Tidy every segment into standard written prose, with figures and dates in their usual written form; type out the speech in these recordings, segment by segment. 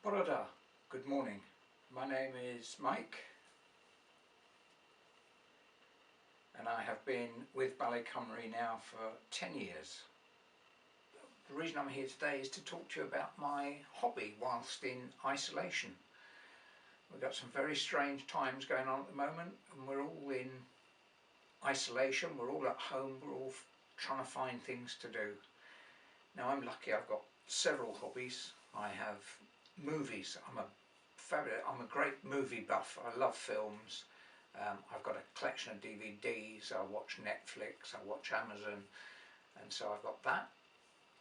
Hola, good morning. My name is Mike and I have been with Ballet Cymru now for 10 years. The reason I'm here today is to talk to you about my hobby whilst in isolation. We've got some very strange times going on at the moment and we're all in isolation, we're all at home, we're all trying to find things to do. Now I'm lucky, I've got several hobbies. I have movies. I'm a great movie buff. I love films. I've got a collection of DVDs. I watch Netflix, I watch Amazon, and so I've got that.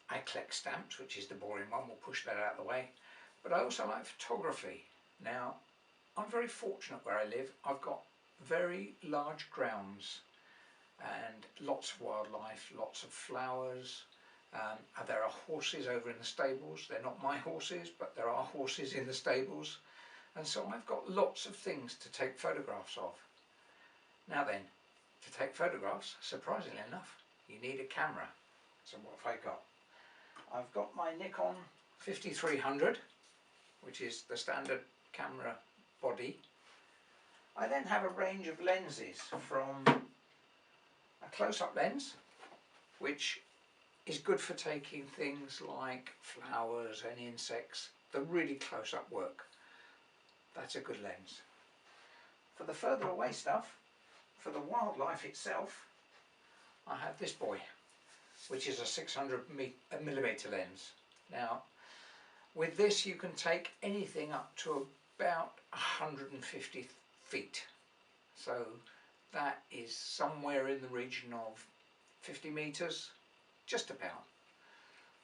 I collect stamps, which is the boring one. We'll push that out of the way. But I also like photography. Now, I'm very fortunate where I live. I've got very large grounds and lots of wildlife, lots of flowers. There are horses over in the stables. They're not my horses, but there are horses in the stables. And so I've got lots of things to take photographs of. Now then, to take photographs, surprisingly enough, you need a camera. So what have I got? I've got my Nikon 5300, which is the standard camera body. I then have a range of lenses, from a close-up lens, which is good for taking things like flowers and insects, the really close-up work. That's a good lens. For the further away stuff, for the wildlife itself, I have this boy, which is a 600mm lens. Now, with this you can take anything up to about 150 feet. So that is somewhere in the region of 50 meters. Just about.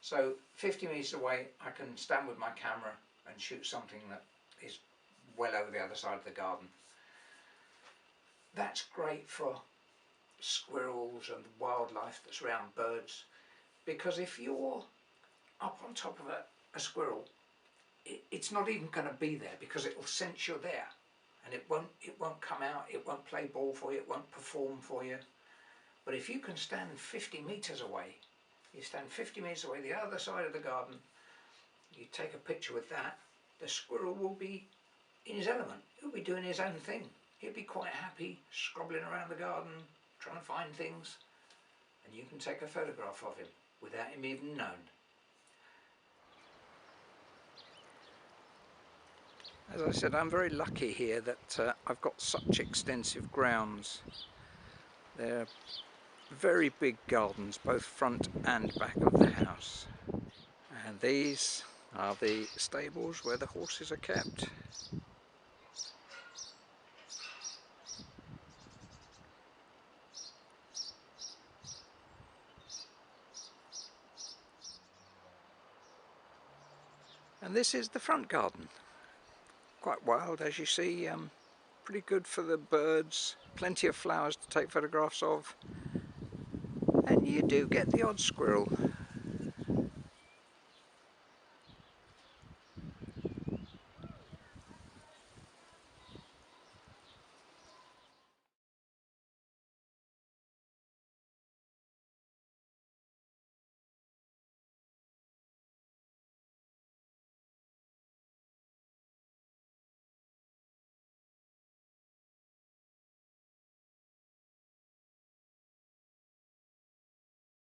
So 50 metres away I can stand with my camera and shoot something that is well over the other side of the garden. That's great for squirrels and wildlife that's around, birds, because if you're up on top of a squirrel, it's not even going to be there because it will sense you're there, and it won't come out, it won't play ball for you, it won't perform for you. But if you can stand 50 metres away, you stand 50 metres away, the other side of the garden, you take a picture with that, the squirrel will be in his element. He'll be doing his own thing. He'll be quite happy, scrobbling around the garden, trying to find things, and you can take a photograph of him without him even known. As I said, I'm very lucky here that I've got such extensive grounds. They're very big gardens, both front and back of the house, and these are the stables where the horses are kept. And this is the front garden, quite wild as you see, pretty good for the birds, plenty of flowers to take photographs of. And you do get the odd squirrel